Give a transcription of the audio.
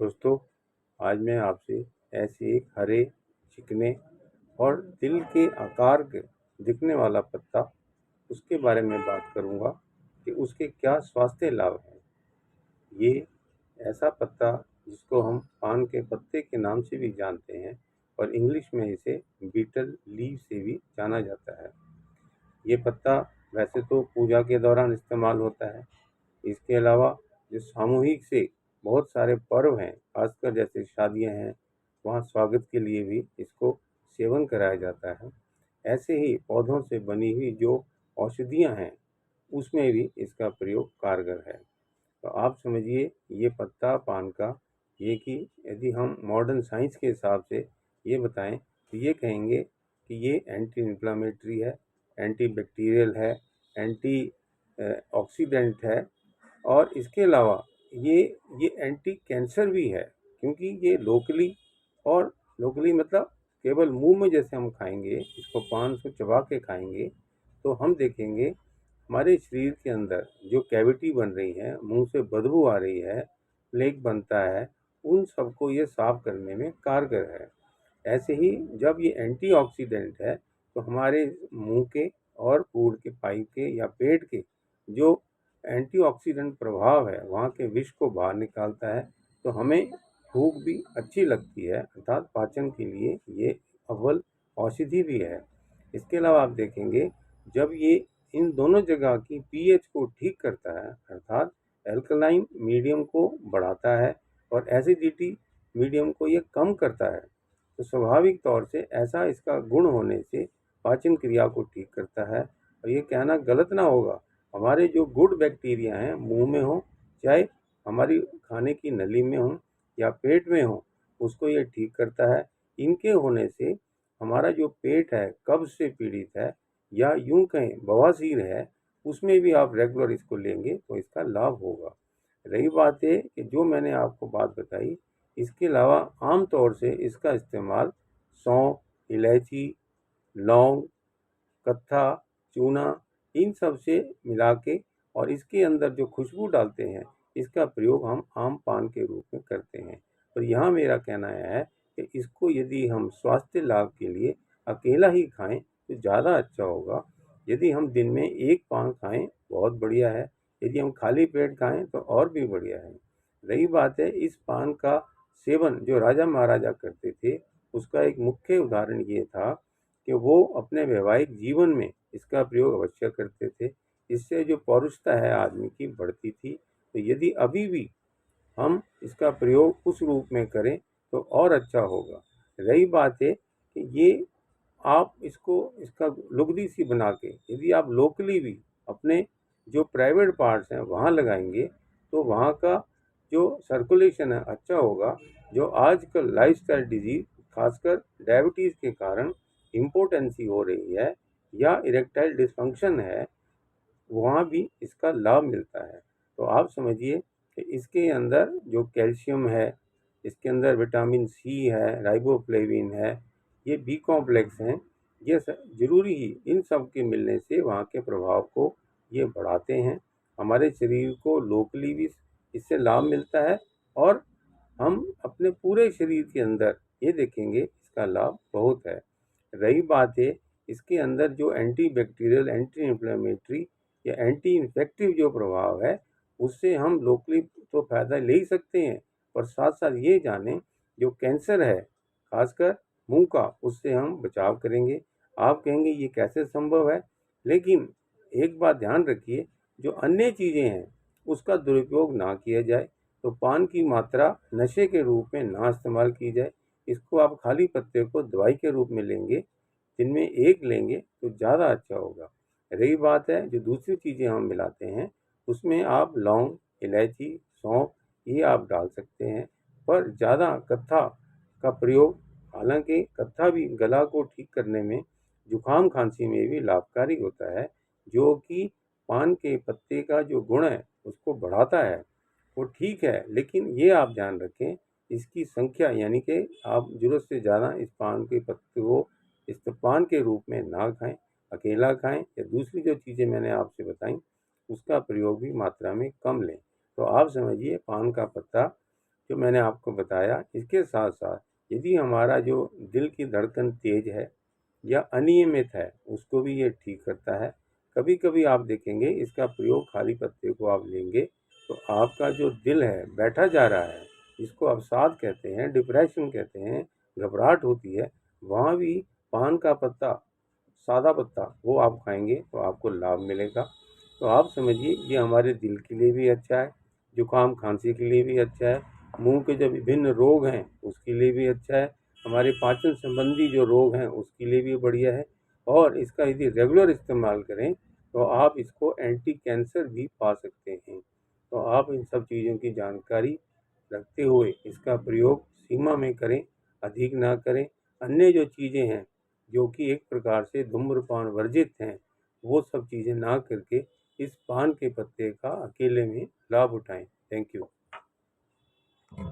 दोस्तों, आज मैं आपसे ऐसे एक हरे, चिकने और दिल के आकार के दिखने वाला पत्ता, उसके बारे में बात करूंगा कि उसके क्या स्वास्थ्य लाभ हैं। ये ऐसा पत्ता जिसको हम पान के पत्ते के नाम से भी जानते हैं और इंग्लिश में इसे बीटल लीफ से भी जाना जाता है। ये पत्ता वैसे तो पूजा के दौरान इस्तेमाल होता है। इसके अलावा जो सामूहिक से बहुत सारे पर्व हैं, खासकर जैसे शादियां हैं, वहाँ स्वागत के लिए भी इसको सेवन कराया जाता है। ऐसे ही पौधों से बनी हुई जो औषधियां हैं, उसमें भी इसका प्रयोग कारगर है। तो आप समझिए, ये पत्ता पान का, ये कि यदि हम मॉडर्न साइंस के हिसाब से ये बताएं तो ये कहेंगे कि ये एंटी इन्फ्लामेटरी है, एंटी बैक्टीरियल है, एंटी ऑक्सीडेंट है और इसके अलावा ये ये एंटी कैंसर भी है, क्योंकि ये लोकली मतलब केवल मुंह में जैसे हम खाएंगे, इसको पान को चबा के खाएंगे तो हम देखेंगे हमारे शरीर के अंदर जो कैविटी बन रही है, मुंह से बदबू आ रही है, प्लेग बनता है, उन सबको ये साफ करने में कारगर है। ऐसे ही जब ये एंटीऑक्सीडेंट है तो हमारे मुंह के और फूड के पाइप के या पेट के जो एंटीऑक्सीडेंट प्रभाव है, वहाँ के विष को बाहर निकालता है। तो हमें भूख भी अच्छी लगती है, अर्थात पाचन के लिए ये अव्वल औषधि भी है। इसके अलावा आप देखेंगे, जब ये इन दोनों जगह की पीएच को ठीक करता है, अर्थात एल्कलाइन मीडियम को बढ़ाता है और एसिडिटी मीडियम को ये कम करता है, तो स्वाभाविक तौर से ऐसा इसका गुण होने से पाचन क्रिया को ठीक करता है। और ये कहना गलत ना होगा, हमारे जो गुड बैक्टीरिया हैं मुंह में हो, चाहे हमारी खाने की नली में हो या पेट में हो, उसको ये ठीक करता है। इनके होने से हमारा जो पेट है, कब्ज से पीड़ित है या यूं कहें बवासीर है, उसमें भी आप रेगुलर इसको लेंगे तो इसका लाभ होगा। रही बात है कि जो मैंने आपको बात बताई, इसके अलावा आम तौर से इसका इस्तेमाल सौंफ, इलायची, लौंग, कत्था, चूना, इन सब से मिला के और इसके अंदर जो खुशबू डालते हैं, इसका प्रयोग हम आम पान के रूप में करते हैं। और यहाँ मेरा कहना है कि इसको यदि हम स्वास्थ्य लाभ के लिए अकेला ही खाएं तो ज़्यादा अच्छा होगा। यदि हम दिन में एक पान खाएं, बहुत बढ़िया है। यदि हम खाली पेट खाएं तो और भी बढ़िया है। रही बात है इस पान का सेवन जो राजा महाराजा करते थे, उसका एक मुख्य उदाहरण ये था कि वो अपने वैवाहिक जीवन में इसका प्रयोग अवश्य करते थे। इससे जो पौरुषता है आदमी की बढ़ती थी। तो यदि अभी भी हम इसका प्रयोग उस रूप में करें तो और अच्छा होगा। रही बात है कि ये आप इसका लुगदी सी बना के यदि आप लोकली भी अपने जो प्राइवेट पार्ट्स हैं वहाँ लगाएंगे तो वहाँ का जो सर्कुलेशन है अच्छा होगा। जो आजकल लाइफस्टाइल डिजीज, खासकर डायबिटीज़ के कारण इम्पोर्टेंसी हो रही है या इरेक्टाइल डिसफंक्शन है, वहाँ भी इसका लाभ मिलता है। तो आप समझिए कि इसके अंदर जो कैल्शियम है, इसके अंदर विटामिन सी है, राइबोफ्लेविन है, ये बी कॉम्प्लेक्स हैं, ये ज़रूरी ही इन सब के मिलने से वहाँ के प्रभाव को ये बढ़ाते हैं। हमारे शरीर को लोकली भी इससे लाभ मिलता है और हम अपने पूरे शरीर के अंदर ये देखेंगे इसका लाभ बहुत है। रही बात है इसके अंदर जो एंटी बैक्टीरियल, एंटी इन्फ्लेमेटरी या एंटी इन्फेक्टिव जो प्रभाव है, उससे हम लोकली तो फ़ायदा ले ही सकते हैं, पर साथ साथ ये जानें जो कैंसर है, खासकर मुंह का, उससे हम बचाव करेंगे। आप कहेंगे ये कैसे संभव है, लेकिन एक बात ध्यान रखिए, जो अन्य चीज़ें हैं उसका दुरुपयोग ना किया जाए। तो पान की मात्रा नशे के रूप में ना इस्तेमाल की जाए। इसको आप खाली पत्ते को दवाई के रूप में लेंगे, दिन में एक लेंगे तो ज़्यादा अच्छा होगा। रही बात है जो दूसरी चीज़ें हम मिलाते हैं, उसमें आप लौंग, इलायची, सौंफ ये आप डाल सकते हैं, पर ज़्यादा कत्था का प्रयोग, हालांकि कत्था भी गला को ठीक करने में, जुकाम खांसी में भी लाभकारी होता है, जो कि पान के पत्ते का जो गुण है उसको बढ़ाता है, वो ठीक है। लेकिन ये आप ध्यान रखें, इसकी संख्या यानी कि आप ज़रूरत से ज़्यादा इस पान के पत्ते को इस्तेपान के रूप में ना खाएं, अकेला खाएं या दूसरी जो चीज़ें मैंने आपसे बताई उसका प्रयोग भी मात्रा में कम लें। तो आप समझिए पान का पत्ता जो मैंने आपको बताया। इसके साथ साथ यदि हमारा जो दिल की धड़कन तेज है या अनियमित है, उसको भी ये ठीक करता है। कभी कभी आप देखेंगे इसका प्रयोग खाली पत्ते को आप लेंगे तो आपका जो दिल है बैठा जा रहा है, जिसको अवसाद कहते हैं, डिप्रेशन कहते हैं, घबराहट होती है, वहाँ भी पान का पत्ता, सादा पत्ता, वो आप खाएंगे तो आपको लाभ मिलेगा। तो आप समझिए ये हमारे दिल के लिए भी अच्छा है, जुकाम खांसी के लिए भी अच्छा है, मुंह के जो विभिन्न रोग हैं उसके लिए भी अच्छा है, हमारे पाचन संबंधी जो रोग हैं उसके लिए भी बढ़िया है। और इसका यदि रेगुलर इस्तेमाल करें तो आप इसको एंटी कैंसर भी पा सकते हैं। तो आप इन सब चीज़ों की जानकारी रखते हुए इसका प्रयोग सीमा में करें, अधिक ना करें। अन्य जो चीज़ें हैं जो कि एक प्रकार से धूम्रपान वर्जित हैं, वो सब चीज़ें ना करके इस पान के पत्ते का अकेले में लाभ उठाएं। Thank you.